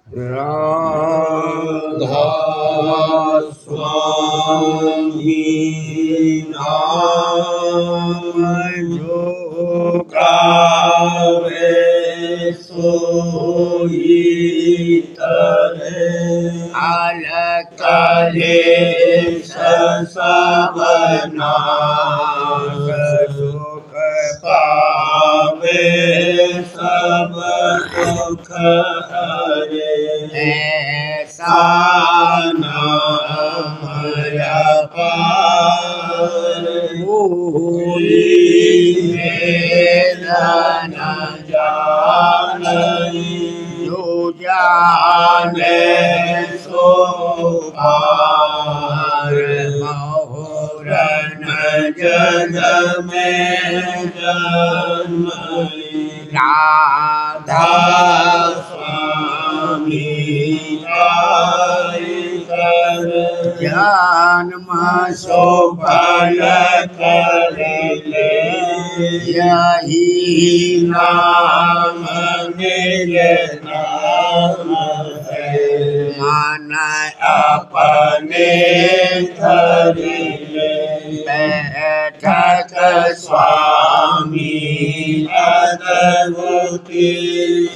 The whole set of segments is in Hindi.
राधा स्वामी नाम जो गावे सोई तरे अलकलेश सबनाश सुख पावे सब दुख हरे ऐसा नाम अपार कोई वेद न जाने जो जाने सो पार बहुरन जग में जन्म राधा स्वामी कर जन्म सो फल कर ले यही नाम निज नाम है मन अपने धर ले बैठक स्वामी अद्भुति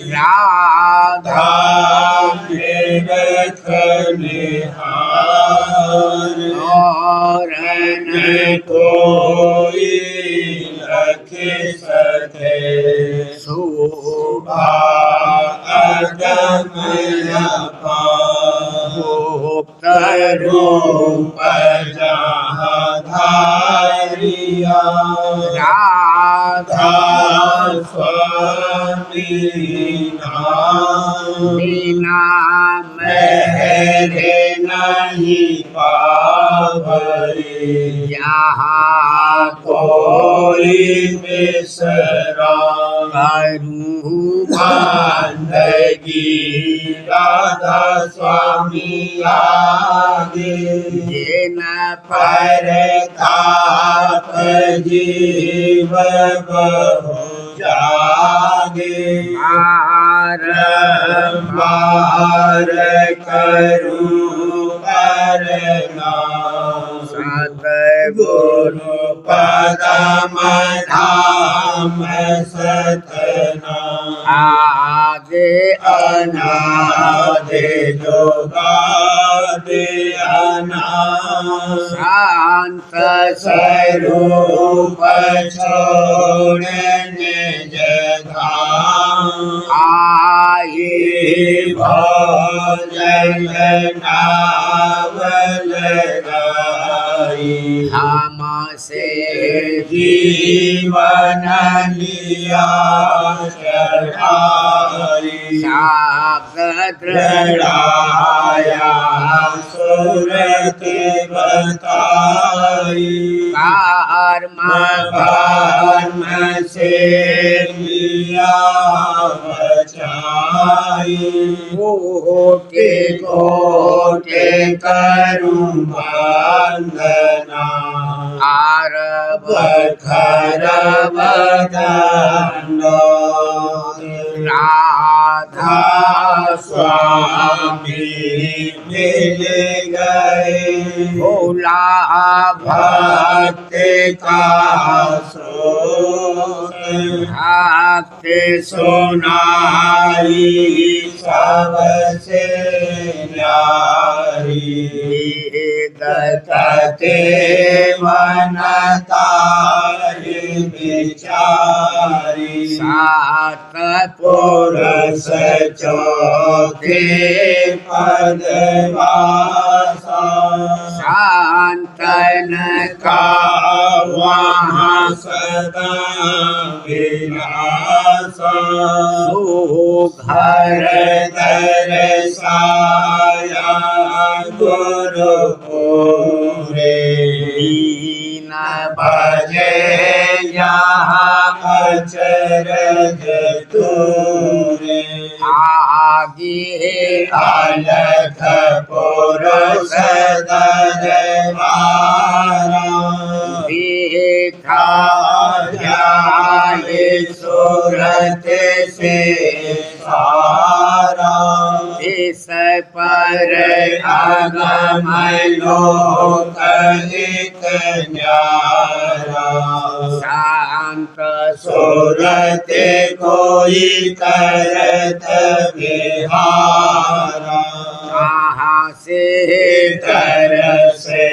राधा निहार और न कोई रख सके शोभा अगम गुप्त रूप जहाँ धारिया राधा स्वामी बिना मेरे नहीं पावई यहाँ कोई बिसरा करूँ बंदगी राधा स्वामी आगे जिन पर ताप जीव बहु जागे बार करूं करना सतगुरु पदम धाम सतना आगे अनादे जोगादे शांत स्वरूप छोड़ने जधाम आए भोजन नावल गाई हमसे जीवन लिया चढ़ाई साप दृढ़ाया सूरत बताई कर्म से लिया बचाई कोटि कोटि करूं वंदना आरब खरब दंडो राधा स्वामी मिल गए भोला भक्त का भक्त सुनाई सबसे न्यारी दत्ते वनतारी विचारी सात पुरुष चौथे पदवासा शांतन का वहाँ सदा विलासा सुघर दर्शाया गुरुपुरे दीन भजे यहाँ अचरज तूरे आगे अलख पुरुष दरबारा देखा जाए सूरत से सारा देश पर आगम लोक एक न्यारा। शांत सूरत कोई करत विहारा। कहाँ से कर से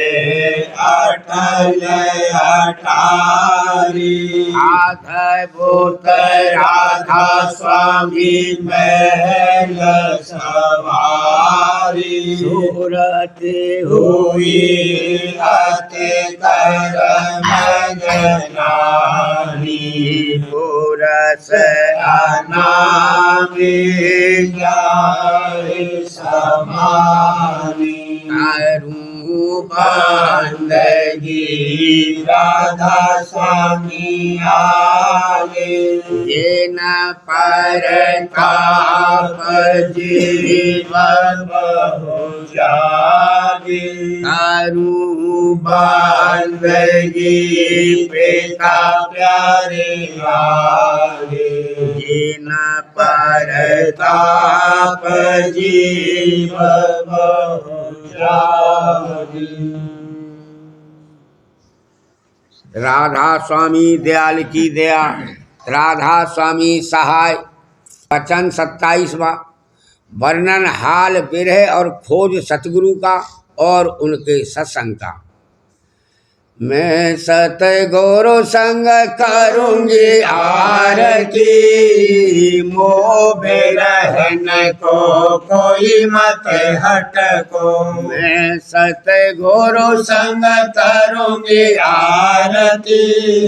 अटल अटारी। अद्भुत राधा स्वामी महल सवारी। सूरत हुई अति करम जनानी। पुरस अनामी जाय समानी। करूं बंदगी राधा स्वामी आगे। ये न परताप जीवन बहु जागे। करूं बंदगी पिता प्यारे आगे। ये न परताप जीवन बहु जागे। राधा स्वामी दयाल की दया। राधा स्वामी सहाय। वचन 27वां। वर्णन हाल विरह और खोज सतगुरु का और उनके सत्संग का। मैं सतगुरु संग करूंगी आरती। मोह बिरहन को कोई मत हटको। मैं सतगुरु संग करूंगी आरती।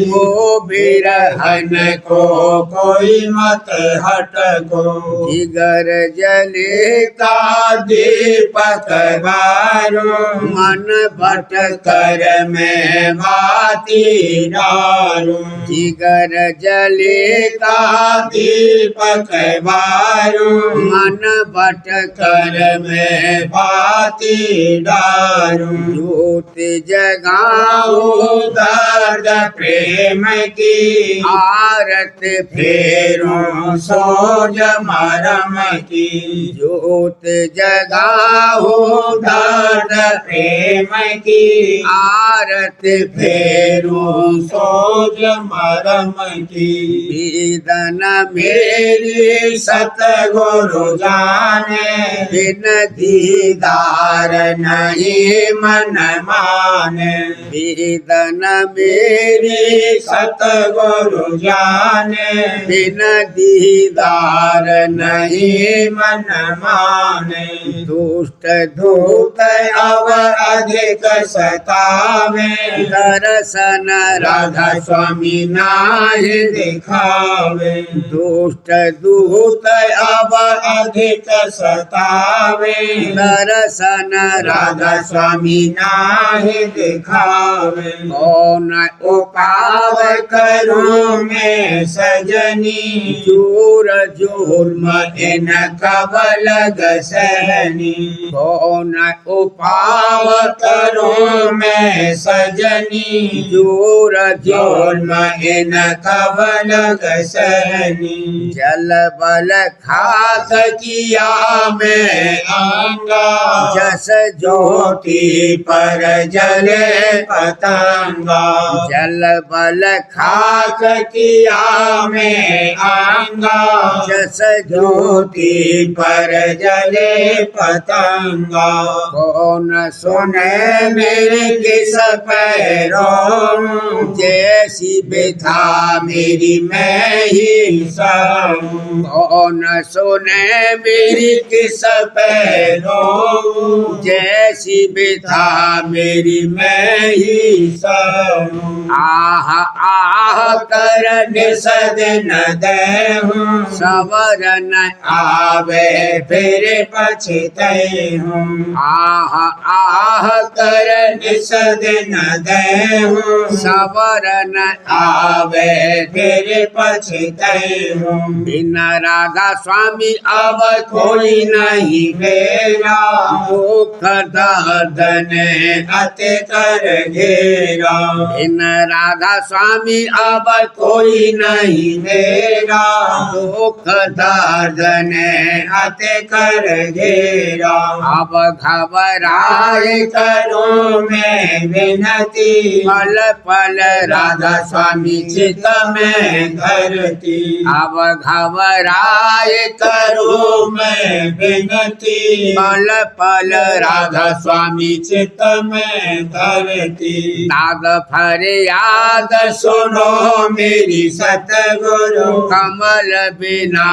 मोह बिरहन को कोई मत हटको। जिगर जले का दीपक बारो। मन भटक कर मैं बाती डालूं। जिगर जले का दीपक बारूं। मन भटकर मैं बाती डालूं। ज्योत जगाऊं दर्द प्रेम की। आरत फेरूं सोज मरम की। ज्योत जगाऊं दर्द प्रेम की। आरत फेरूं सोज मरम की। वेदन मेरी सतगुरु जाने। बिन दीदार नहीं मन माने। वेदन मेरी सतगुरु जाने। बिन दीदार नहीं मन माने। दुष्ट धूत अब अधिक सतावे। दर्शन राधा स्वामी नाहि दिखावे। दुष्ट दूत अब अधिक सतावे। दर्शन राधा स्वामी नाहि दिखावे। कौन उपाव करूं मैं सजनी। जोर जुर्म इन कबल गसनी। कौन उपाव करूं मैं सजनी। जोर जोर्म इन कबल गसनी। जल बल खाक किया मैं आंगा। जस ज्योति पर जले पतंगा। जल बल खाक किया मैं आंगा। जस ज्योति पर जले पतंगा। कौन सुने मेरे किस पैरों। जैसी व्यथा मेरी मैं ही सहूं। कौन सुने मेरी किस पैरों। जैसी व्यथा मेरी मैं ही सहूं। आह आह कर निषद न देहूं। सवरन आवे फिर पछते हूँ। आह आह कर निषद न देहूँ सवर न आवे फिर पछतैहूँ बिना राधा स्वामी अब कोई नहीं मेरा दुख दर्द ने अति कर घेरा बिन राधा स्वामी अब कोई नहीं मेरा दुख दर्द ने अति कर घेरा अब घबराए आए करूं मैं विनती पल पल राधा स्वामी चित में धरती अब घबराए करूं मैं विनती पल पल राधा स्वामी चित में धरती नाद फरियाद सुनो मेरी सतगुरु कमल बिना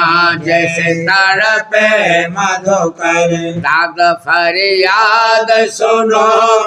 जैसे तड़पे मधुकर नाद फरियाद सुनो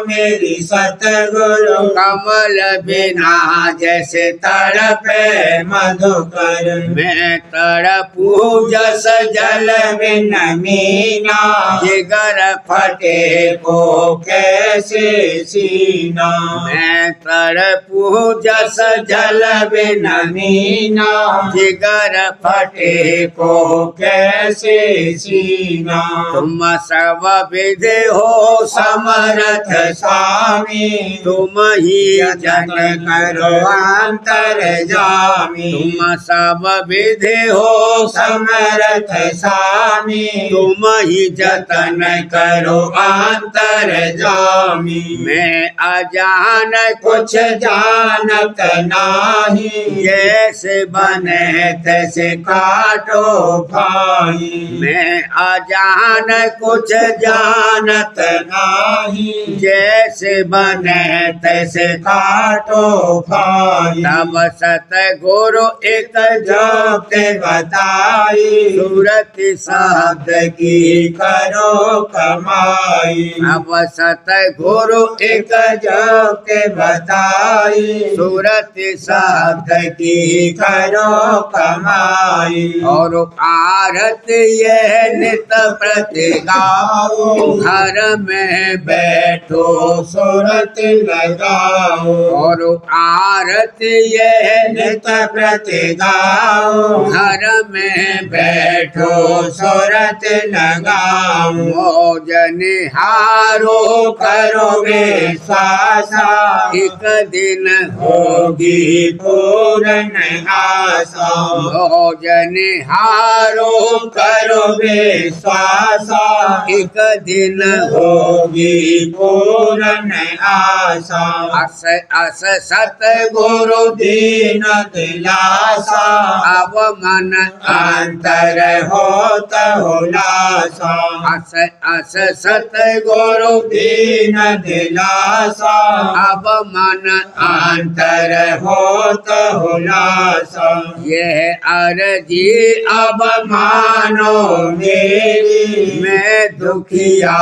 मेरी सतगुरु कमल बिना जैसे तड़पे मधुकर मैं तड़पू जस जल बिन मीना जिगर फटे को कैसे सीना मैं तड़पू जस जल बिन मीना जिगर फटे को कैसे सीना तुम सब विधि हो समर्थ स्वामी तुम ही जन करो अंतर जामी तुम सब विधि हो समर्थ स्वामी तुम ही जतन करो अंतर जामी मैं अजान कुछ जानत नाही जैसे बने तैसे काटो भाई मैं अजान कुछ जानत नाही जैसे बने तैसे काटो भाई तब सतगुरु एक जोते बताई सूरत शब्द की करो कमाई अब सतगुरु एक जोते बताई सूरत शब्द की करो कमाई और आरत यह नित प्रति गाओ घर में बैठो सुरत लगाओ और आरत यह नित प्रति गाओ घर में बैठो सुरत लगाओ मौज निहारो करोगे सासा एक दिन होगी पूर्ण आशा मौज निहारो करोगे स्वासा एक दिन होगी पूर्ण आशा अस अस सतगुरु दीन दिलासा अब मन अंतर होत हुलासा अस अस सतगुरु दीन दिलासा अब मन अंतर होत हुलासा यह अर्जी अब मानो मेरी मैं दुखिया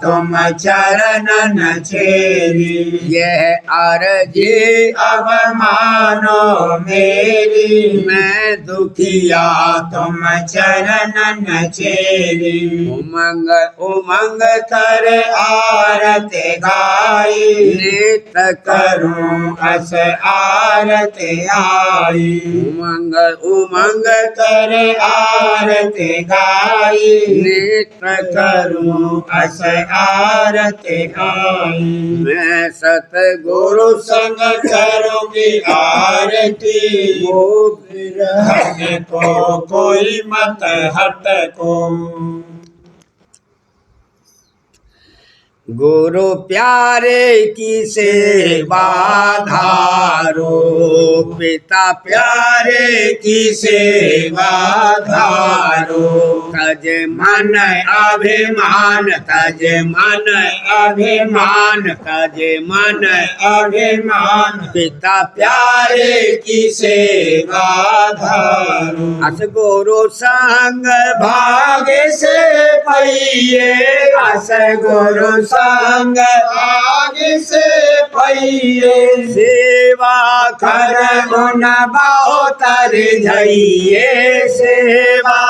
तुम चरण न छेरी यह अर्जी अब मानो मेरी मैं दुखिया तुम चरण न छेरी उमंग उमंग कर आरत गाई नित करूं अस आरत आई उमंग उमंग कर आरत गाई नित करूं अस आरत आई मैं सतगुरु संग करूंगी आरती रहने को कोई मत हट को गुरु प्यारे की सेवा धारो पिता प्यारे की सेवा धारो तज मन अभिमान तज मन अभिमान तज मन अभिमान पिता प्यारे की सेवा धारो अस गुरु संग भाग्य से पहिए अस गुरु संग भाग्य से पहिए सेवा कर गुण बहुतर धैये सेवा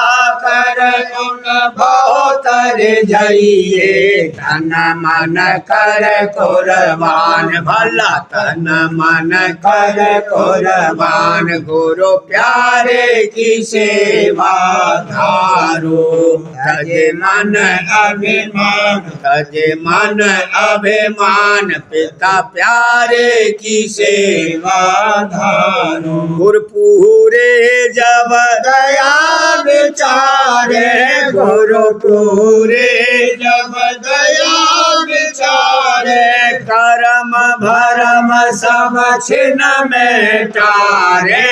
कर गुण बहुतर पर जाइए तन मन कर कुर्बान भला तन मन कर कुर्बान गुरु प्यारे की सेवा धारो तजे मन अभिमान तजे मन अभिमान पिता प्यारे की सेवा धारो गुरपुरे जब दया विचारे गुरु पूरे जब दया विचारे करम भरम सब छिन में टारे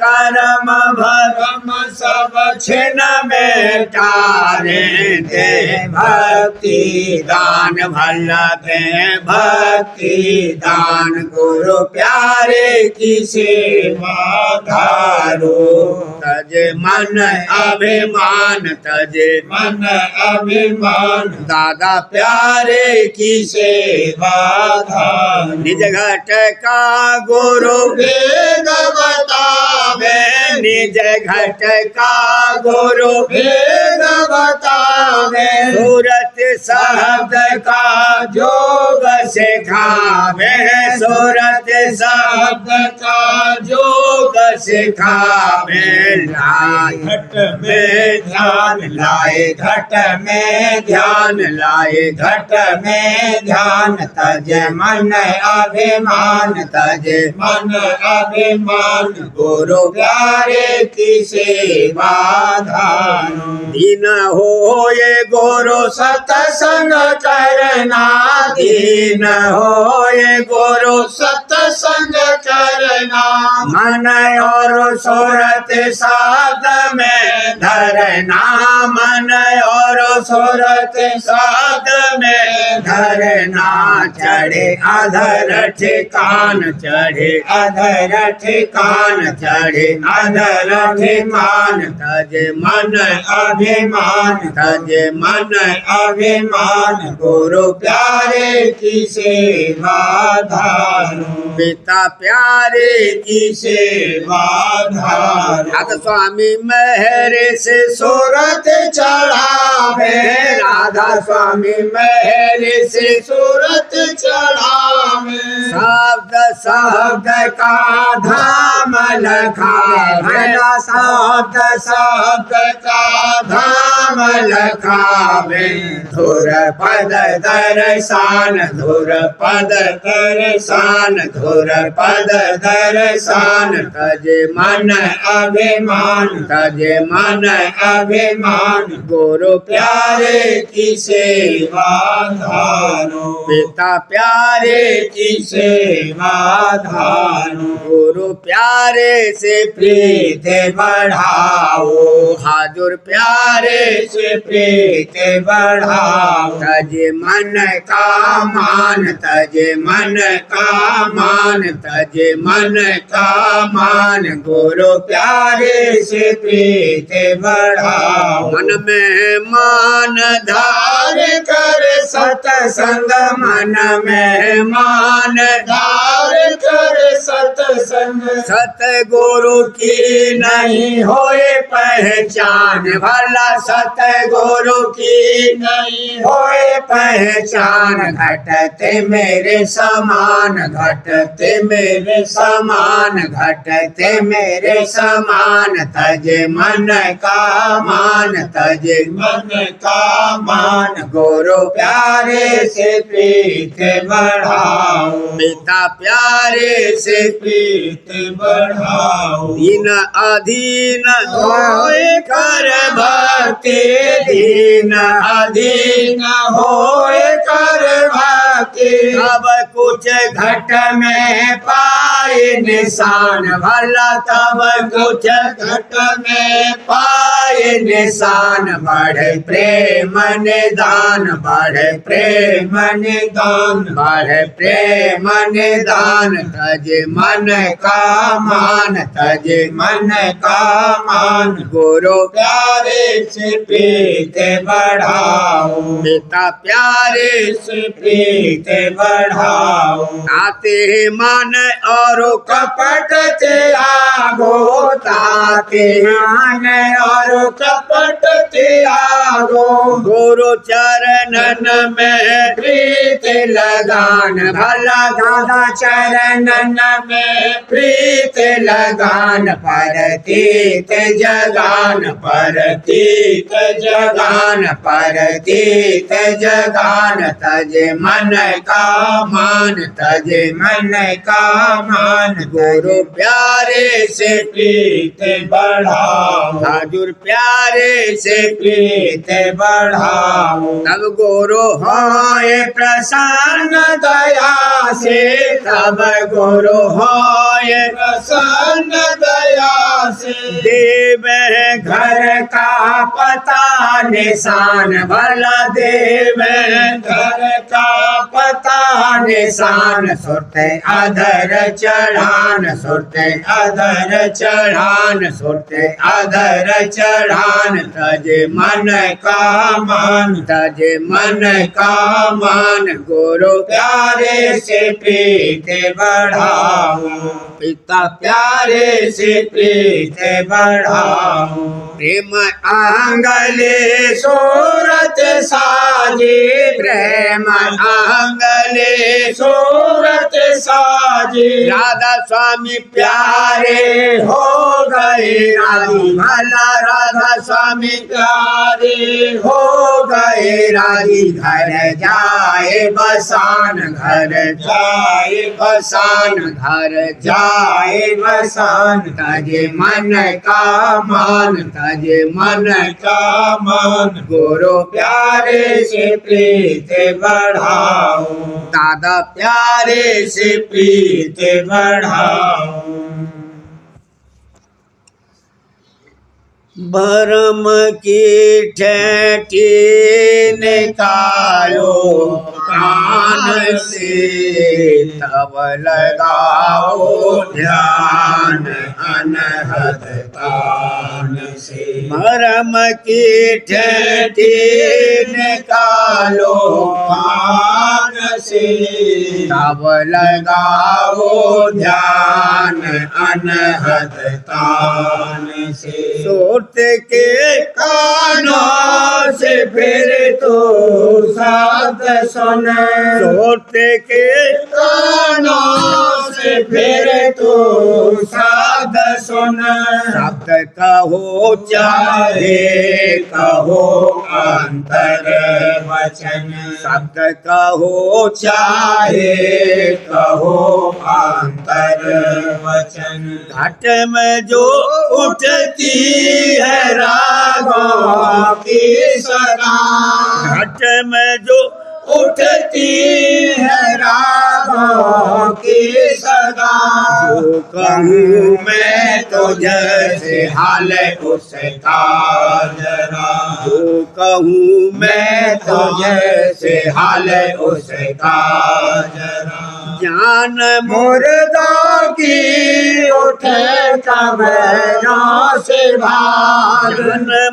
करम भरम हम सब छिन में टारे दे भक्ति दान भला दे भक्ति दान गुरु प्यारे की सेवा धारो तजे मन अभिमान तजे मन अभिमान दादा प्यारे की सेवा धारो निज घट का गुरु वेद बतावे निज घट का गुरु वेद बतावे सूरत शब्द का जोग सिखावे सूरत शब्द शब्द का जोग सिखावे लाए घट में ध्यान लाए घट में ध्यान लाए घट में ध्यान तज मन अभिमान तज मन अभिमान गुरु प्यारे की सेवा धारो दीन हो ये गुरु सत्संग करना दीन हो ये गुरु सत्संग करना मन और सूरत साध में धरना मन और सूरत साध में धरना चढ़े अधर ठिकान चढ़े अधर ठिकान चढ़े अधर ठिकान तज मन अभिमान तज मन अभिमान गुरु प्यारे की सेवा धारो पिता प्यारे की सेवा धारो राधा स्वामी मेहर से सूरत चढ़ावे राधा स्वामी मेहर से सूरत चढ़ावे शब्द शब्द का धाम लखावे शब्द शब्द का धाम लखावे धुर पद दर्शन धुर पद दर्शन धुर पद दर्शन तजे मन अभिमान तजे मन अभिमान गुरु प्यारे की सेवा धारो पिता प्यारे की सेवा धारो गुरु प्यारे से प्रीत बढ़ाओ हाजुर प्यारे से प्रीत बढ़ाओ तजे मन का मान तजे मन का मान तजे मन का मान गुरु प्यारे से प्रीत बढ़ाओ मन में मान धार कर सत्संग मन में मान धार कर सत्संग सतगुरु की नहीं होए पहचान भला सतगुरु की नहीं होए पहचान घटते मेरे समान घटते मेरे समान घटते मेरे समान तजे मन का मान तजे मन का मान गुरु प्यारे से प्रीत बढ़ाओ पिता प्यारे से प्रीत बढ़ाओ दीन अधीन होए कर भक्ति दीन अधीन होए कर भक्ति सब कुछ घट में पाए निशान भला तब कुछ घट में पाए निशान बढ़े प्रेम निदान बढ़े प्रेम निदान बढ़े प्रेम निदान तजे मन का मान तजे मन का मान गुरु प्यारे से प्रीत बढ़ाओ पिता प्यारे से प्रीत बढ़ाओ ताते मन और कपट त्यागो ताते मन और कपट त्यागो लागो गुरु चरणन में प्रीत लगान भला दादा चरणन में प्रीत लगान परतीत जगान परतीत जगान परतीत जगान तज मन का मान तज मन का मान गुरु प्यारे से प्रीत बढ़ाओ हजूर प्यारे से प्रीत बढ़ाओ तब गुरु होए प्रसन्न दया से तब गुरु होए प्रसन्न दया से देव घर का पता निशान भला देव घर का पता निशान सुरते अधर चढ़ान सुरते अधर चढ़ान सुरते अधर चढ़ान तज मन का मान तज मन का मान गुरु प्यारे से प्रीत बढ़ाओ पिता प्यारे से प्रीत बढ़ाओ प्रेम आंगले सूरत साजे प्रेम आंगले सूरत साजे राधा स्वामी प्यारे हो गए राधी भला राधा स्वामी प्यारे हो गए राधी घर जाए बसान घर जाए बसान घर जाए बसान तजे मन का मान तजे मन का मान गुरु प्यारे से प्रीत बढ़ाओ दादा प्यारे से प्रीत बढ़ाओ भरम की ठेठी निकालो कान से तब लगाओ ध्यान अनहद कान से भरम की ठेठी निकालो कान से तब लगाओ ध्यान अनहद कान से सोत के कानों से फिर तो शब्द सुन सोत के कानों से फिर तो शब्द सुन शब्द कहो चाहे कहो अंतर वचन शब्द कहो चाहे कहो अंतर वचन घट में जो उठती है रागों की सदा घट में जो उठती है रागों की सदा जो कहूँ मैं तो जैसे हाल उसका जरा जो कहूँ मैं तो जैसे हाल उसका जरा जान मुर्दों की उठे कब्रों से भान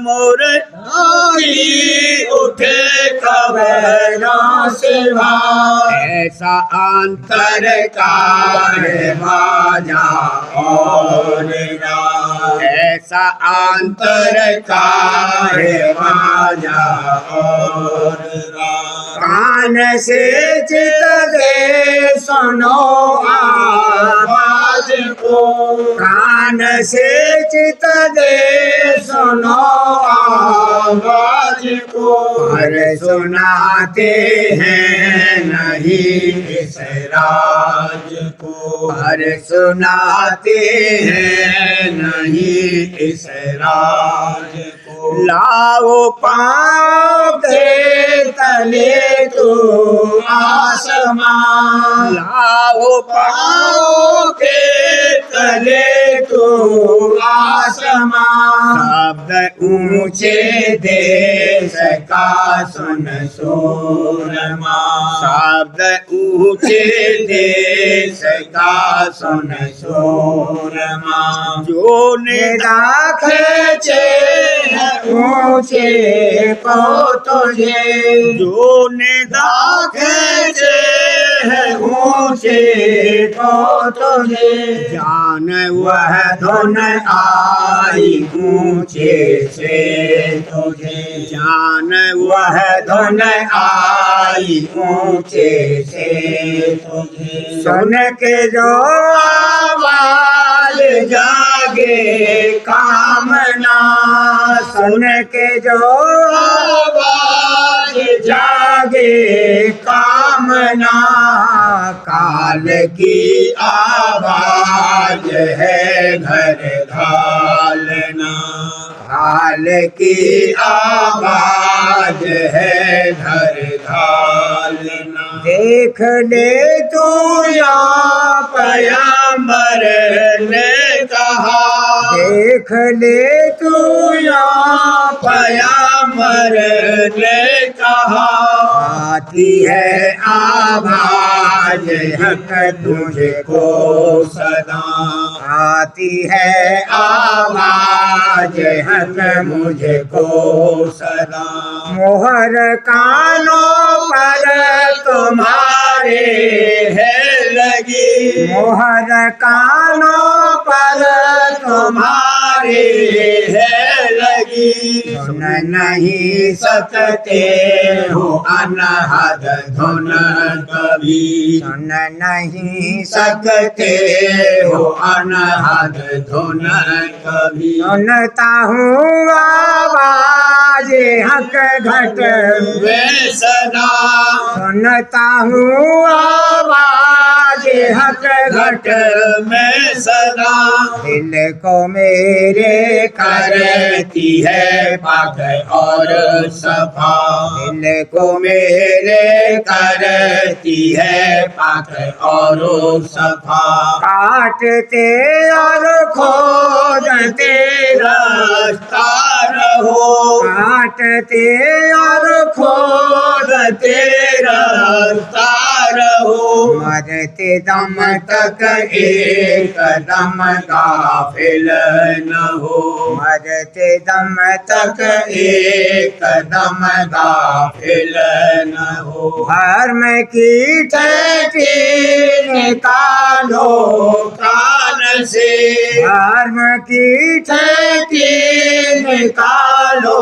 मुर्दों की उठे कब्रों से भान ऐसा अंतर कार बाजा और ऐसा अंतर कार बाजा और कान से चित दे सुनो आवाज को कान से चित दे सुनो आवाज को पर सुनाते हैं नहीं इस राज को पर सुनाते हैं नहीं इस राज को लाओ पाँव के तले तू आसमान लाओ पाँव के तले तू आसमान शब्द ऊंचे देश का सुन सूरमा शब्द ऊंचे देश का सुन सूरमा जो निगाह खींचे ऊंचे को तुझे जो निगाह खींचे है ऊंचे को तुझे, जान वह धुन आई ऊंचे से तुझे, जान वह धुन आई ऊंचे से तुझे। सुन के जो आवाज जागे कामना, सुन के जो आवाज जागे कामना, काल की आवाज है घर घालना, काल की आवाज है घर घालना। देख ले तू या पैगंबर ने कहा, देख ले तू या पैगंबर ने कहा, आती है आवाज हक तुझको सदा, आती है आवाज हक मुझको सदा। मोहर कानों पर तुम्हारे है लगी, मोहर कानों पर तुम्हारे है लगी, सुन नहीं सकते हो अनहद धुन कभी, सुन नहीं सकते हो अनहद धुन कभी। सुनता हूँ आवाज हक घट में सदा, सुनता हूँ आवाज हक घट में सदा, दिल को मेरे करती है पाक और सफा, दिल को मेरे करती है पाक और सफा। काटते और खोजते रास्ता रहो, काटते और खोजते रास्ता रहो, मरते दम तक एक कदम गाफिल न हो, मरते दम तक एक कदम गाफिल न हो। धर्म की ठेठी निकालो कान से, धर्म की ठेठी निकालो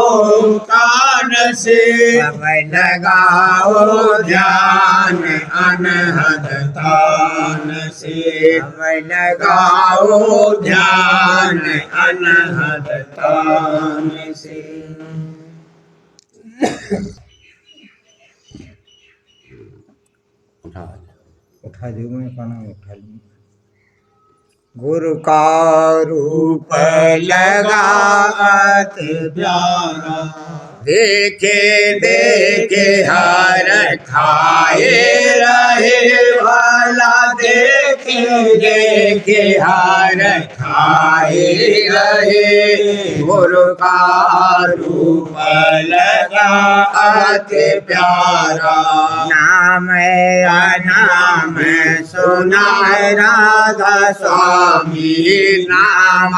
कान से, अब लगाओ ध्यान अनहद तान से, अब लगाओ ध्यान अनहद तान से। उठा दो मैं पाना उठा लूँ। गुरु का रूप लगात प्यारा, देखे देखे हर खाए रहे वाला, देखे देखे हर खाए रहे। गुरु का रूप लगात प्यारा, नाम अनाम सुना राधा स्वामी, नाम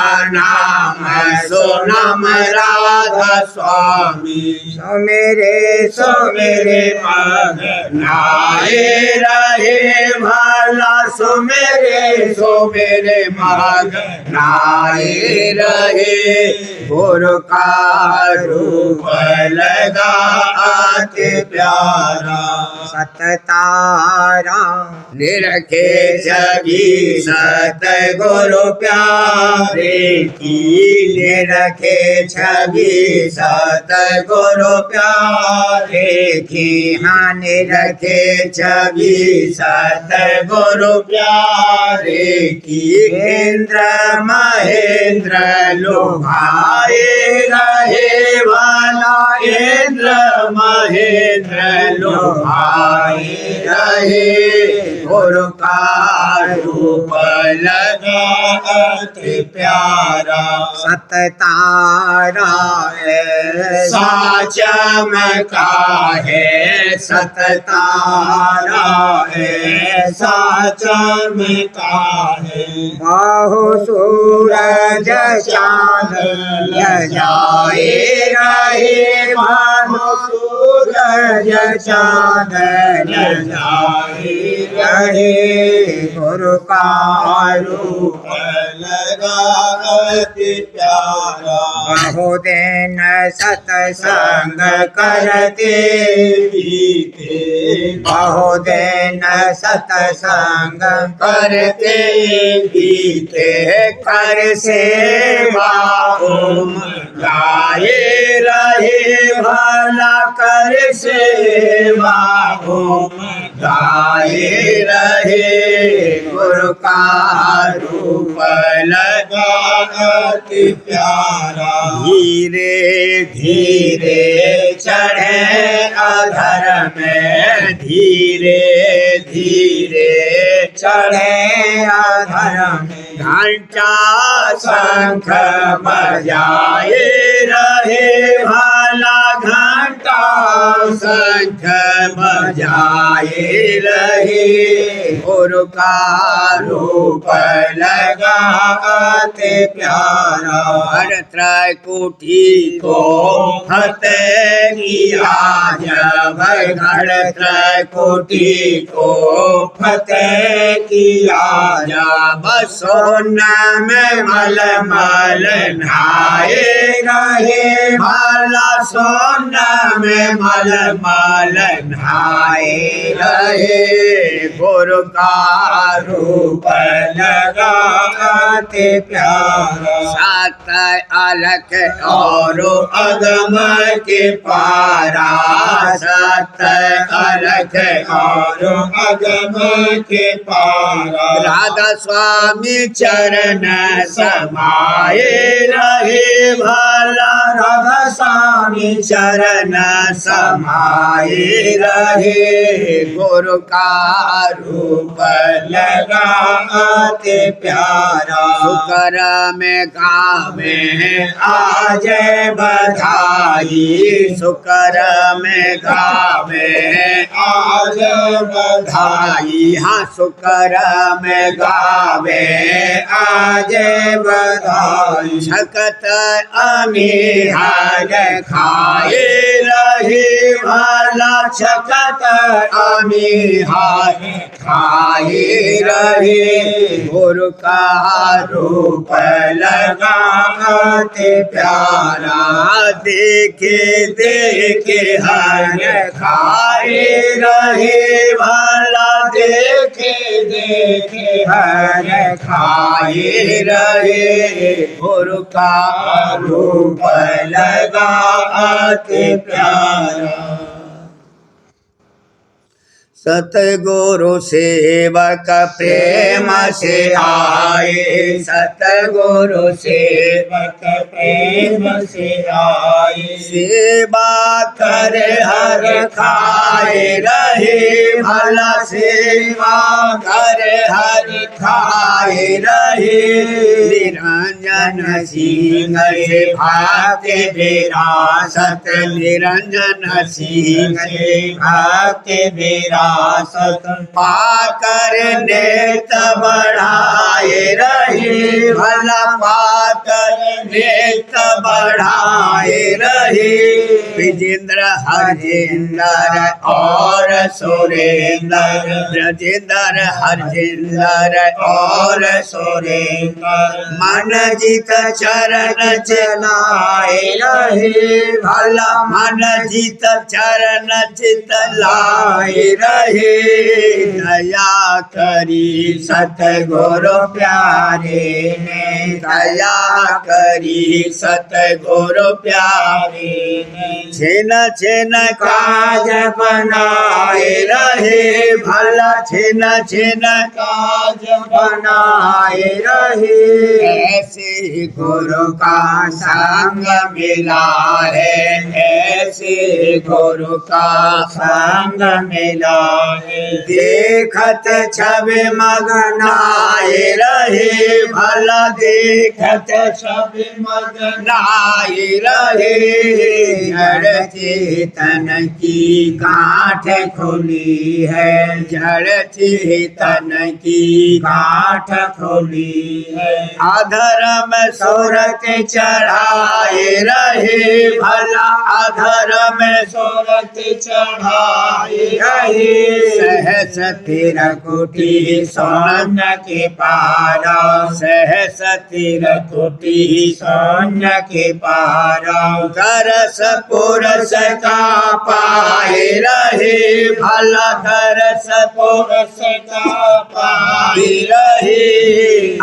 अनाम सुनाम राधा स्वामी। सो मेरे मगनाए रहे भला, सो मेरे मगनाए रहे। गुरु का रूप लगात प्यारा, सततारा निरखे छवि सत गुरु प्यारे की, निरखे छवि सत गुरु प्यारे की, हाँ निरखे छवि सत गुरु प्यारे की। इंद्र महेंद्र लोभाए रहे वाला, इंद्र महेंद्र लोभाए रहे। गुरु का रूप लगात प्यारा, सततारा ऐसा चमका है, सततारा ऐसा चमका है। बाहु सूरज चांद लजाए रहे सूरज चांदन जाई रहे गुरु का रूप लगा अति प्यारा बहुदिन सत्संग करते बीते बहुदिन सत्संग करते बीते कर सेवा ओम गाए रहे भला कर सेवा ओम गाए रहे गुरु का रूप लगा अति प्यारा धीरे धीरे चढ़े अधर में धीरे धीरे चढ़े अधर में घंटा शंख बजाए रहे भला घंटा शंख बजाए रहे गुरु का रूप लगा अति प्यारा हर त्रैकुटी को फतेह किया जब गढ़ त्रैकुटी को फतेह किया जब सोना में मलमल नहाए रहे भला सोना में मलमल नहाए रहे गुरु का रूप लगा अति प्यारा सात अलख और अगम के पारा सात अलख और अगम के पारा राधा स्वामी चरण समाये रहे भला राधा स्वामी चरण समाये रहे गुरु का रूप लगा अति प्यारा शुक्र में गावे आज बधाई शुक्र में गावे आज बधाई हाँ शुक्र में गावे आज बधाई शक्त अमीर खाए रहे भला शक्त अमीर खाए रहे गुरु का रूप लगा अति प्यारा देखे देखे हर खाए रहे भला देखे देखे हर खाए रहे गुरु का रूप लगा अति प्यारा सतगुरु सेवक प्रेम से आए सतगुरु सेवक प्रेम से आए सेवा कर हर खाए रहे भला सेवा कर हर खाए रहे निरंजन सिंह से भाग्य विरासत निरंजन सिंह से भाग्य विरासत पाकर नेत बढ़ाए रहे भला पाकर नेत बढ़ाए रहे विजेंद्र हरजिंदर और सुरेंद्र ब्रजेंद्र हरजिंदर और सुरेंद्र मन जीत चरण चलाए रहे भला मन जीत चरण चित लाए रहे दया करी सतगुरु प्यारे ने दया करी सतगुरु प्यारे ने छिन छिन काज बनाए रहे भला छिन छिन काज बनाए रहे ऐसे गुरु का संग मिला है ऐसे गुरु का संग मिला आए। देखत छवि मगनाए रहे भला देखत सब मगन नाए रहे जड़ चेतन की गांठ खुली है जड़ चेतन की गांठ खोली है। अधर्म सोरत चढ़ाए रहे भला अधर्म सोरत चढ़ाई रहे। सहस तिर कुटी सोन के पारा सहस तिर कुटी सोन के पारा करस पुरस का पाए रहे भला करस पुरस का पाई रहे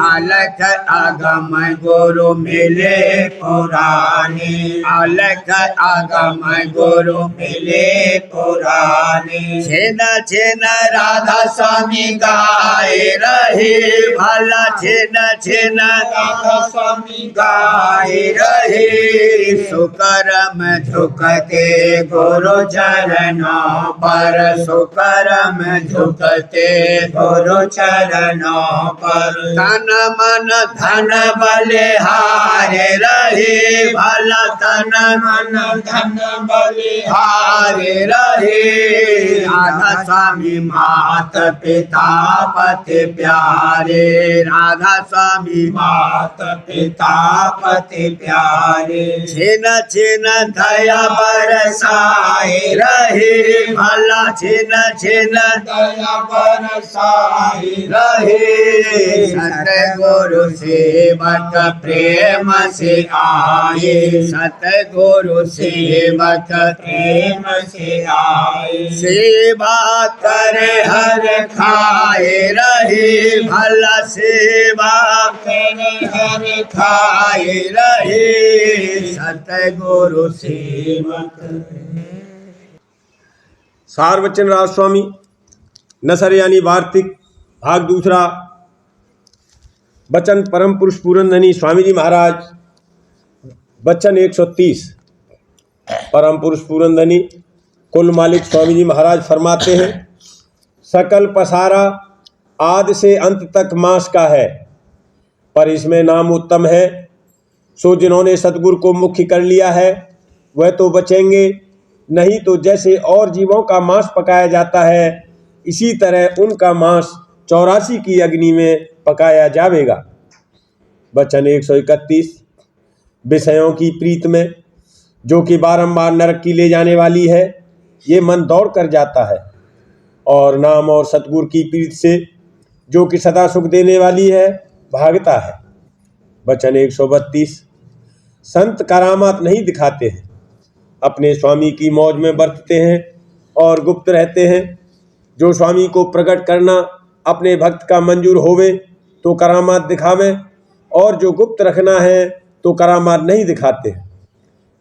अलख आगम गुरु मिले पुराने अलख आगम गुरु मिले पुराने छिन छिन राधा स्वामी गाए रहे भला छिन छिन राधा स्वामी गाए रहे सुकरम झुकते गुरु चरणों पर सुकरम झुकते गुरु चरणों पर तन मन धन बलिहारे रहे भला तन मन धन बलिहार हारे रहे राधा स्वामी मात पिता पति प्यारे राधा स्वामी मात पिता पति प्यारे छिन छिन दया बरसाए रहे भला छिन छिन दया बरसाई रहे सतगुरु सेवक प्रेम से आए सतगुरु सेवक प्रेम से आए। सेवा कर हर खाए रहे भला सेवा कर हर खाए रहे सतगुरु सेवक। सार वचन राज स्वामी नसर यानी वार्तिक भाग दूसरा। वचन परम पुरुष पूरनधनी स्वामी जी महाराज। वचन 130। परम पुरुष पूरनधनी कुल मालिक स्वामी जी महाराज फरमाते हैं, सकल पसारा आदि से अंत तक मांस का है, पर इसमें नाम उत्तम है। सो जिन्होंने सतगुरु को मुख्य कर लिया है वह तो बचेंगे, नहीं तो जैसे और जीवों का मांस पकाया जाता है इसी तरह उनका मांस 84 की अग्नि में पकाया जावेगा। वचन 131। विषयों की प्रीत में जो कि बारंबार नरक की ले जाने वाली है, ये मन दौड़ कर जाता है, और नाम और सतगुरु की प्रीत से जो कि सदा सुख देने वाली है भागता है। वचन 132। संत करामात नहीं दिखाते हैं, अपने स्वामी की मौज में बरतते हैं और गुप्त रहते हैं। जो स्वामी को प्रकट करना अपने भक्त का मंजूर होवे तो करामात दिखावे, और जो गुप्त रखना है तो करामात नहीं दिखाते,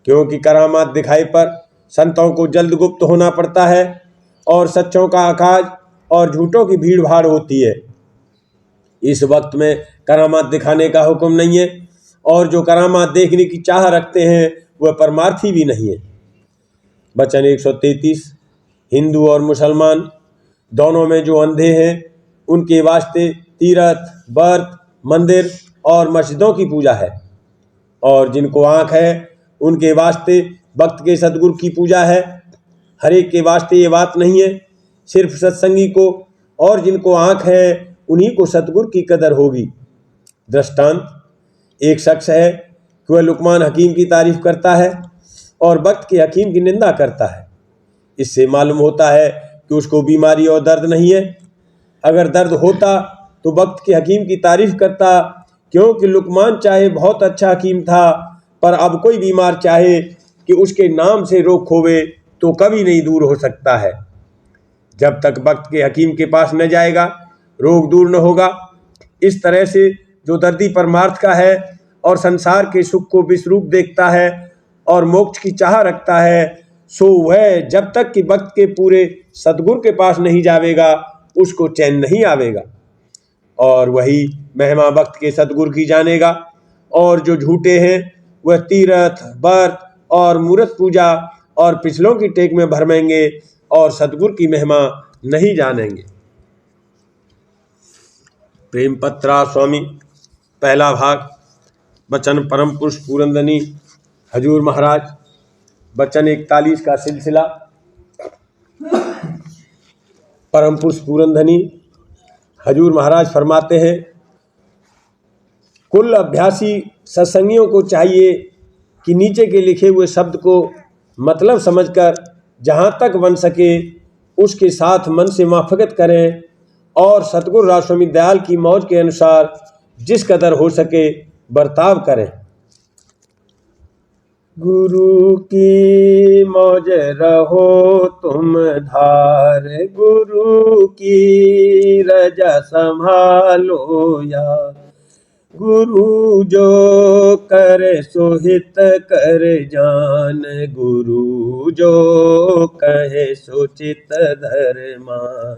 क्योंकि करामात दिखाई पर संतों को जल्द गुप्त होना पड़ता है और सच्चों का आकाज और झूठों की भीड़ भाड़ होती है। इस वक्त में करामात दिखाने का हुक्म नहीं है, और जो करामात देखने की चाह रखते हैं वह परमार्थी भी नहीं है। वचन 133। हिंदू और मुसलमान दोनों में जो अंधे हैं उनके वास्ते तीर्थ, व्रत, मंदिर और मस्जिदों की पूजा है, और जिनको आँख है उनके वास्ते भक्त के सतगुरु की पूजा है। हर एक के वास्ते ये बात नहीं है, सिर्फ सत्संगी को और जिनको आँख है उन्हीं को सतगुरु की कदर होगी। दृष्टांत, एक शख्स है कि वह लुकमान हकीम की तारीफ करता है और भक्त के हकीम की निंदा करता है। इससे मालूम होता है कि उसको बीमारी और दर्द नहीं है। अगर दर्द होता तो भक्त के हकीम की तारीफ करता, क्योंकि लुकमान चाहे बहुत अच्छा हकीम था, पर अब कोई बीमार चाहे कि उसके नाम से रोग होवे तो कभी नहीं दूर हो सकता है। जब तक भक्त के हकीम के पास न जाएगा रोग दूर न होगा। इस तरह से जो दर्दी परमार्थ का है और संसार के सुख को विश्वरूप देखता है और मोक्ष की चाह रखता है, सो वह जब तक कि भक्त के पूरे सतगुरु के पास नहीं जावेगा उसको चैन नहीं आवेगा, और वही महिमा भक्त के सतगुरु की जानेगा। और जो झूठे हैं वह तीर्थ, व्रत और मूर्त पूजा और पिछलों की टेक में भरमेंगे और सतगुरु की महिमा नहीं जानेंगे। प्रेम पत्रा स्वामी पहला भाग। वचन परम पुरुष पूरनदनी हजूर महाराज। वचन 41 का सिलसिला। परम पुरुष पूरनधनी हजूर महाराज फरमाते हैं, कुल अभ्यासी सत्संगियों को चाहिए कि नीचे के लिखे हुए शब्द को मतलब समझकर जहाँ तक बन सके उसके साथ मन से मुआफ़क़त करें और सतगुरु राजस्वामी दयाल की मौज के अनुसार जिस कदर हो सके बर्ताव करें। गुरु की मौज रहो तुम धार, गुरु की रजा संभालो यार। गुरु जो करे सोहित कर जान, गुरु जो कहे सोचित धर्मान।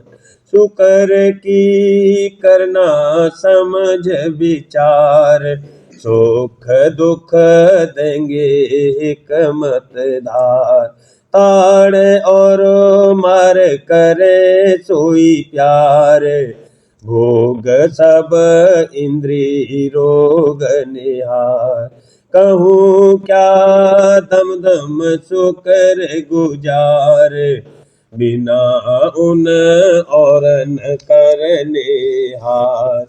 सुकर की करना समझ विचार, सुख दुख देंगे एक मतधार। ताड़ और मार करे सोई प्यार, भोग सब इंद्री रोग निहार। कहूँ क्या दम दम सुकर गुजार, बिना उन और न करने हार।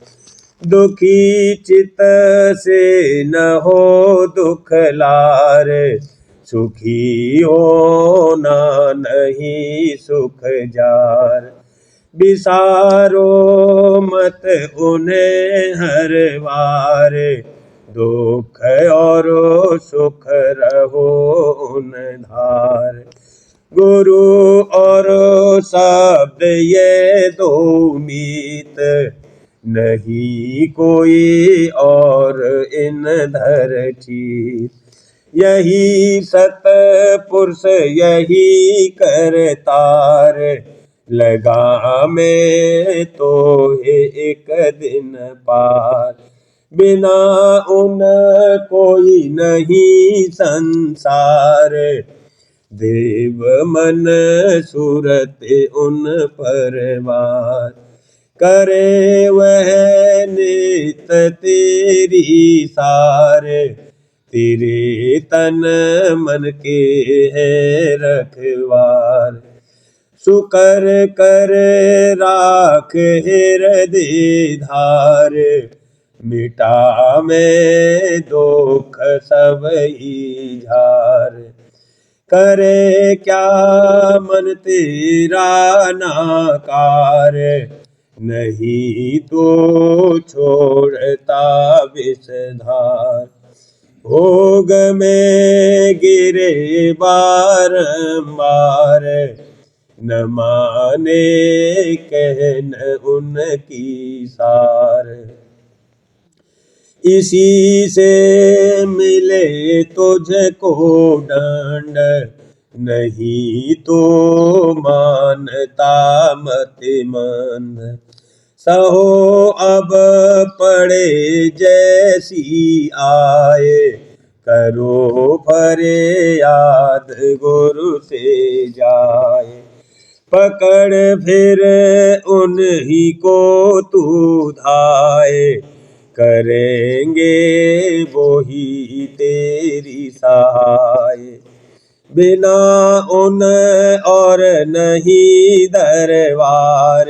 दुखी चित से न हो दुख लार, सुखी होना नहीं सुख जार। बिसारो मत उन्हें हर बार, दुख और सुख रहो उन धार। गुरु और शब्द ये दो मीत, नहीं कोई और इन धर चीत। यही सतपुरुष यही करतार, लगा में तो एक दिन पार। बिना उन कोई नहीं संसार, देव मन सूरत उन परवार। करे वह नित तेरी सार, तेरे तन मन के है रखवार। सुकर कर राख हृदय धार, मिटा में दुख सब ही झार। करे क्या मन तेरा नाकार, नहीं तो छोड़ता विषधार। भोग में गिरे बारंबार, न माने कहन उनकी सार। इसी से मिले तुझको दंड, नहीं तो मानता मति मंद। सहो अब पड़े जैसी आए, करो फरियाद गुरु से जाए। पकड़ फिर उन्हीं को तू धाए, करेंगे वो ही तेरी सहाय। बिना उन और नहीं दरबार,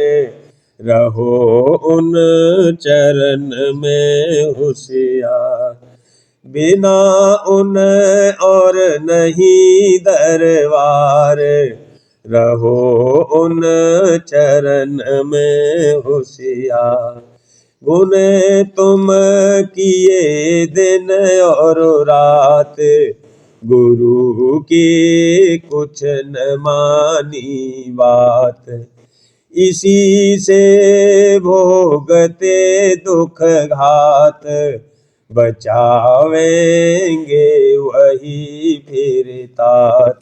रहो उन चरण में होशियार। बिना उन और नहीं दरबार, रहो उन चरण में होशियार। गुण तुम किए दिन और रात, गुरु की कुछ न मानी बात। इसी से भोगते दुख घात, बचावेंगे वही फिर तात।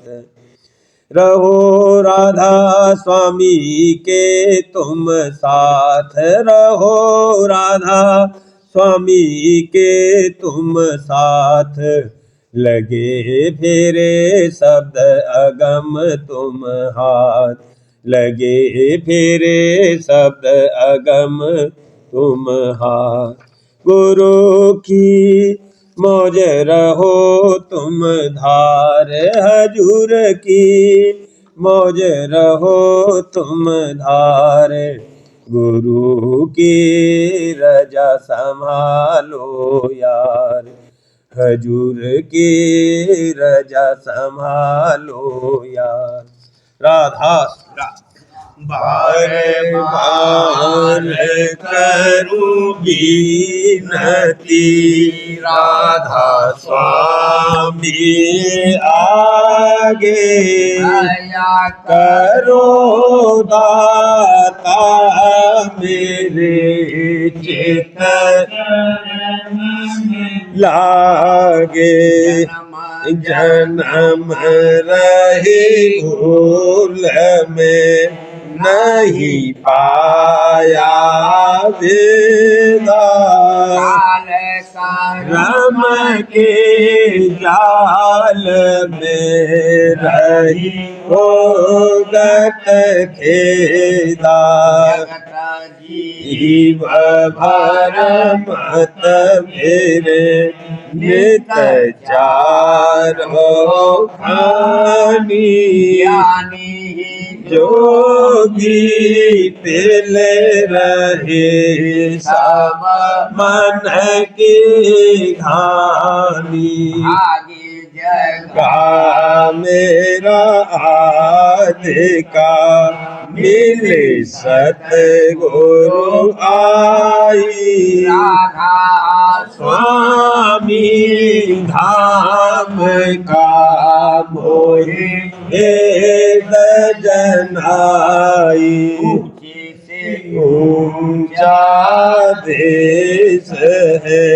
रहो राधा स्वामी के तुम साथ, रहो राधा स्वामी के तुम साथ। लगे फेरे शब्द अगम तुम हाथ, लगे फेरे शब्द अगम तुम्हार। गुरु की मौज रहो तुम धार, हजूर की मौज रहो तुम धार। गुरु की रजा संभालो यार, हजूर की रजा संभालो यार। राधा बार बार करूं विनती, राधा स्वामी आगे दया करो दाता मेरे चित लागे। जन्म रही भूल में नहीं पाया वेदा, रम के जाल में रही होगत खेदा। जीव भर मत मेरे नित चारो खानी, जोगी तिल रहे सब मन की घानी। का मेरा आदिका मिले सतगुरु आई, स्वामी धाम का मोहि भेद जनाई। ऊंचा देश है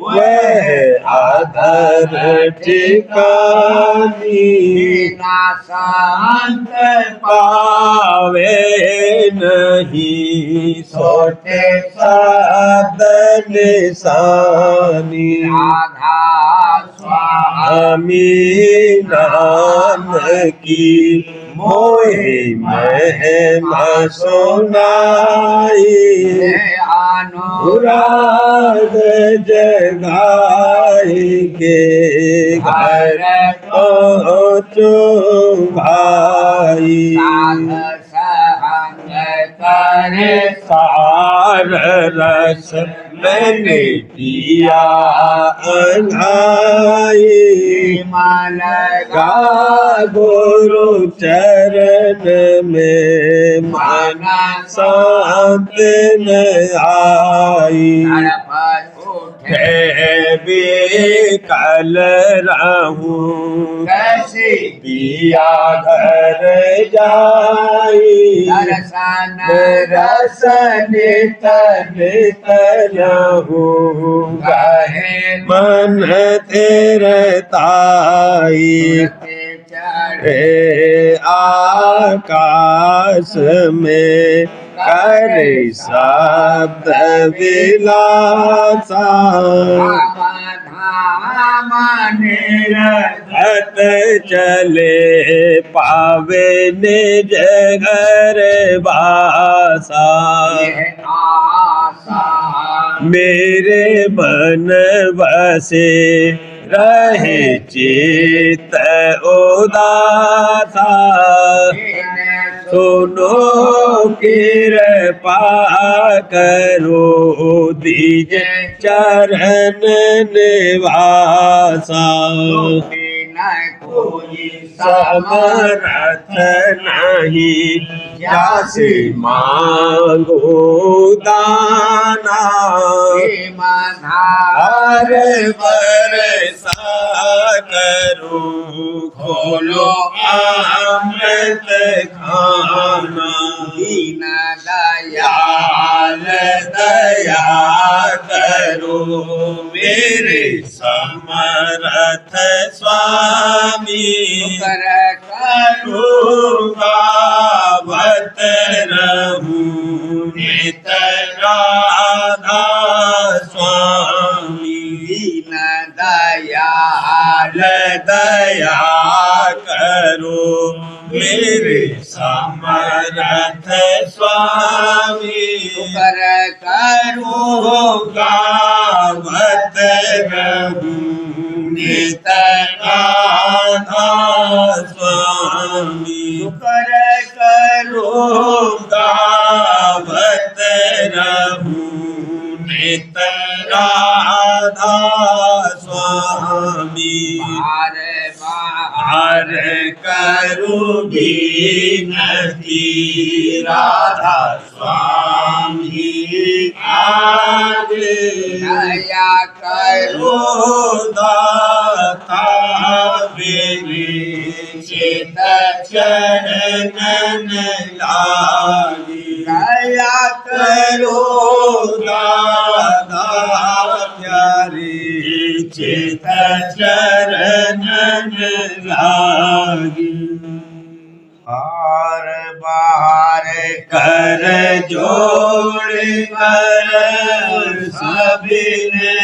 वह अधर ठिकानी, शांत पावे नहीं सोते साध निशानी। स्वामी नाम की मोहि महिमा सुनाई, अनुराग जगाई के घर पहुँचो भाई। सार रस मैंने पिया अंघाई, लगा गुरु चरण में मन शांत न आई। भी कल रहूं कैसे पिया घर जाई, रसन तन रहूं गहे मन तेरे ताई। चढ़े आकाश में करे शब्द विलासा, निरखत चले पावे निज घर बासा। मेरे मन बसे रहे चित उदासा, सुनो कृपा करो दीज चरण निवासा। कोई समर्थ नहीं जासे मांगो दाना, हर बरसा करो खोलो अमृत खाना। दीन दयाल दया करो मेरे समर्थ स्वामी, करूँगा बत रहूं नित राधा स्वामी। दीन दयाल दया करो वीर समर्थ स्वामी कर करूँ गावत रहूं नित राधा स्वामी कर करूँ गावत रहूं नित राधा स्वामी बार हार करूं विनती राधा स्वामी आगे दया करूँ दाता मेरे चित चरणन लागी दया करो दादा प्यारे चित चरणन लागी बार बार कर जोड़ कर सबिने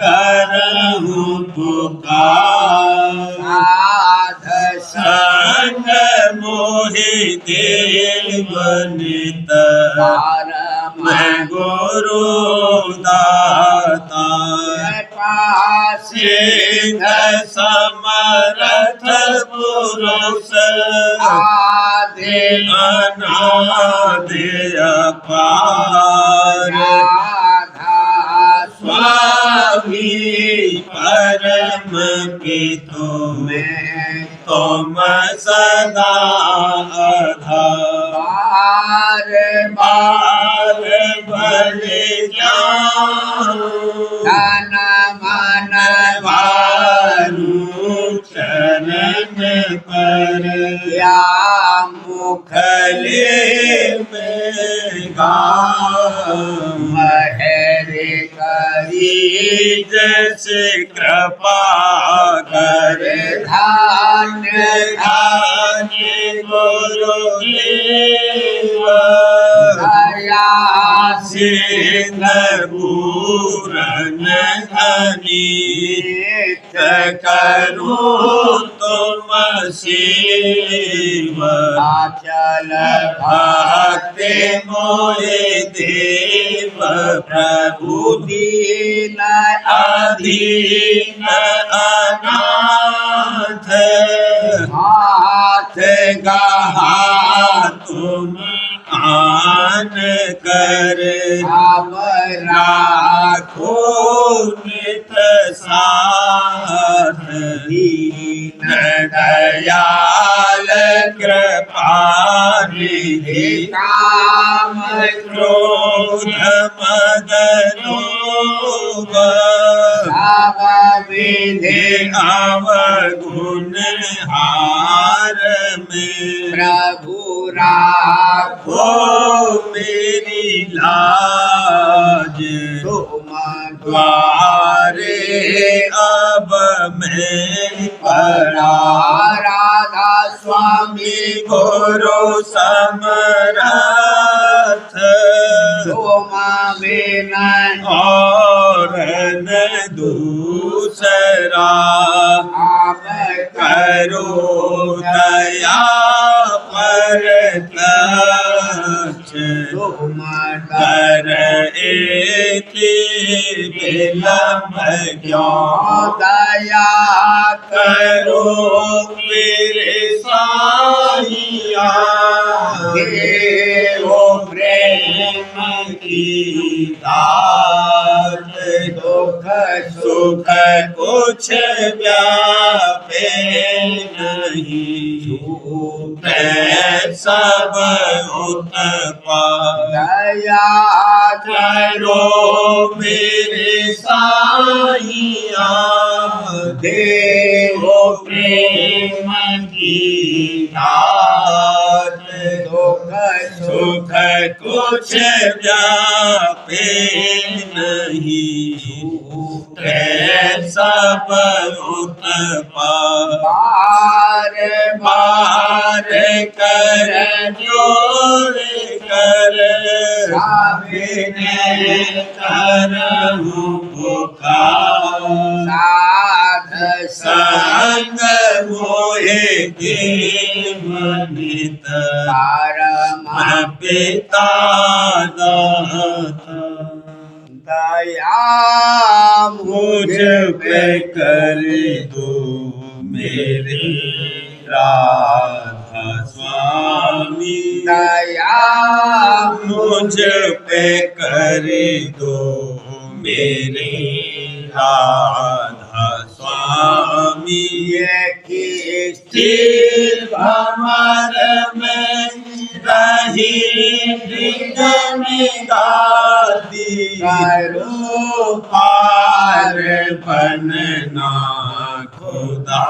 करहूं पुकार साध संग मोहि देव नित मैं गुरु दाता सिंह समर्थ पुरुष आदि अनादि अपार राधा स्वामी परम पितो में तुम सदा आधार बार बार बलि जाऊं तन मन वारू चरण पर या मुख खले में गाऊं महरे करी जैसे कृपा कर धान्य धान्य गुरुदेव दया सिंह पूरन धनी करूं तुम सेवा चल भक्ति मोहे देव प्रभु दीन अधीन अनाथ हाथ गहा तुम आन कर अब राखो नित साथ दीन दयाल कृपा निधि काम क्रोध मद लोभ सब विधि अवगुण हार में प्रभु राखो हो मेरी लाज तुम द्वारे अब मैं पड़ा राधा स्वामी गुरु समरथ तुम बिना और न दूसरा आप करो दया पर तुम कर एति विलम्ब क्यों दया करो मेरे साईया देवो प्रेम की दात दुख सुख कुछ व्यापे नहीं छूटे सब उत्पाद दया करो मेरे साईया देवो प्रेम की दात दुख सुख कुछ व्यापे नहीं छूटे सब उत्पाद बार बार कर जोड़ कर साबिने करहूं पुकार साध साध संग मोहे देवनित परम पिता दाता दया मुझ पे कर दो मेरे राधा स्वामी दया मुझ पे कर दो मेरे राधा स्वामी ये किस्ती भमर में रही निगमी गाती करो पार बनना खुदा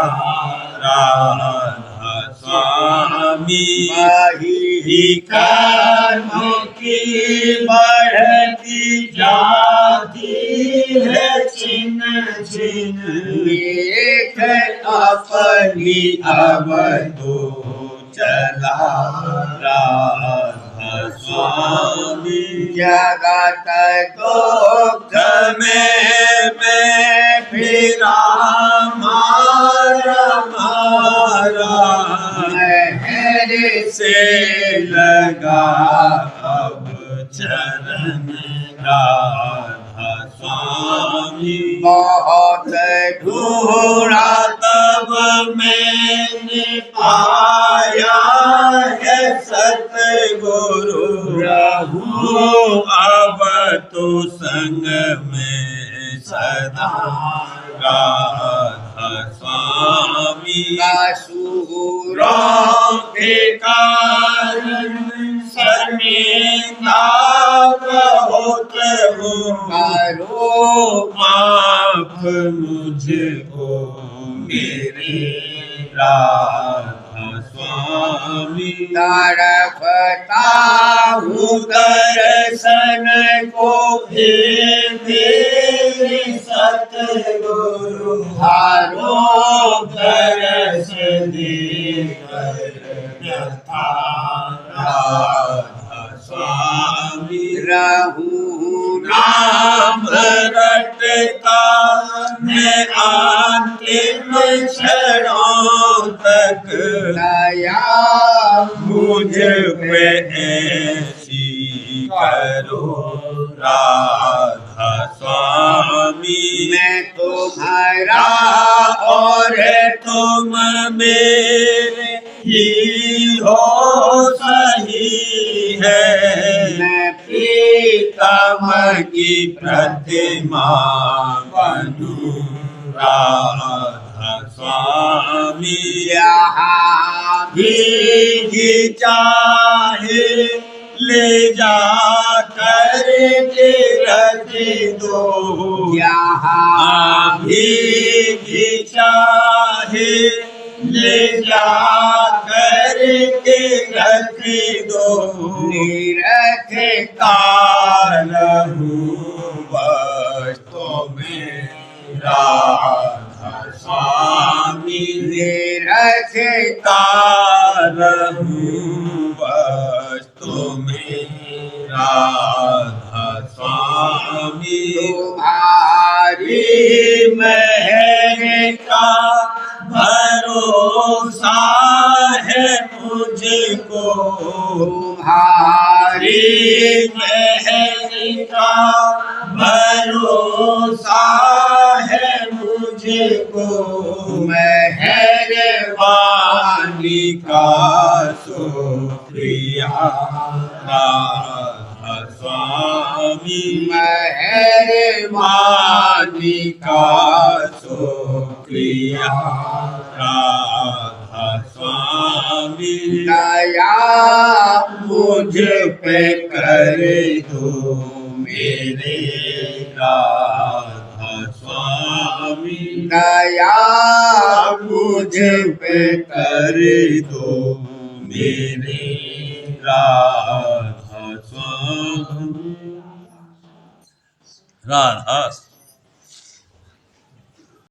राधा स्वामी वही कर्म की बढ़ती जाती है छिन छिन एक अपनी अब तो चला राधा स्वामी जगत को में फिरा मारा मेरे से लगा अब चरण राधा स्वामी बहुत ढूंढा तब मैंने पाया है सतगुरु रहूं अब तो संग में सदा राधा स्वामी सूरों के कारण शर्मिंदा बहुत हूँ करो माफ मुझको मेरे राधा स्वामी तड़पता हूँ दर्शन को मेरे सतगुरु हारो दर्श देकर व्यथा राधा स्वामी रहूं नाम रटता मैं अंतिम क्षणों तक दया मुझ पे ऐसी करो राधा स्वामी मैं तुम्हारा और तुम मेरे ही हो सही है मैं प्रीतम की प्रतिमा बनूं राधा स्वामी यहाँ भी चाहे ले जा कर के रख दो यहाँ भी चाहे ले जा कर के रख दो निरख रहूं बस तो में राधा स्वामी निरख रहूं बस तो में राधा स्वामी तुम्हारी महर का भरोसा है मुझको तुम्हारी महर का भरोसा है मुझको मेहरबानी का शुक्रिया राधा स्वामी मेहरबानी का शुक्रिया राधा स्वामी दया मुझ पे कर दो मेरे राधा स्वामी दया मुझ पे कर दो मेरे राधा स्वामी राधा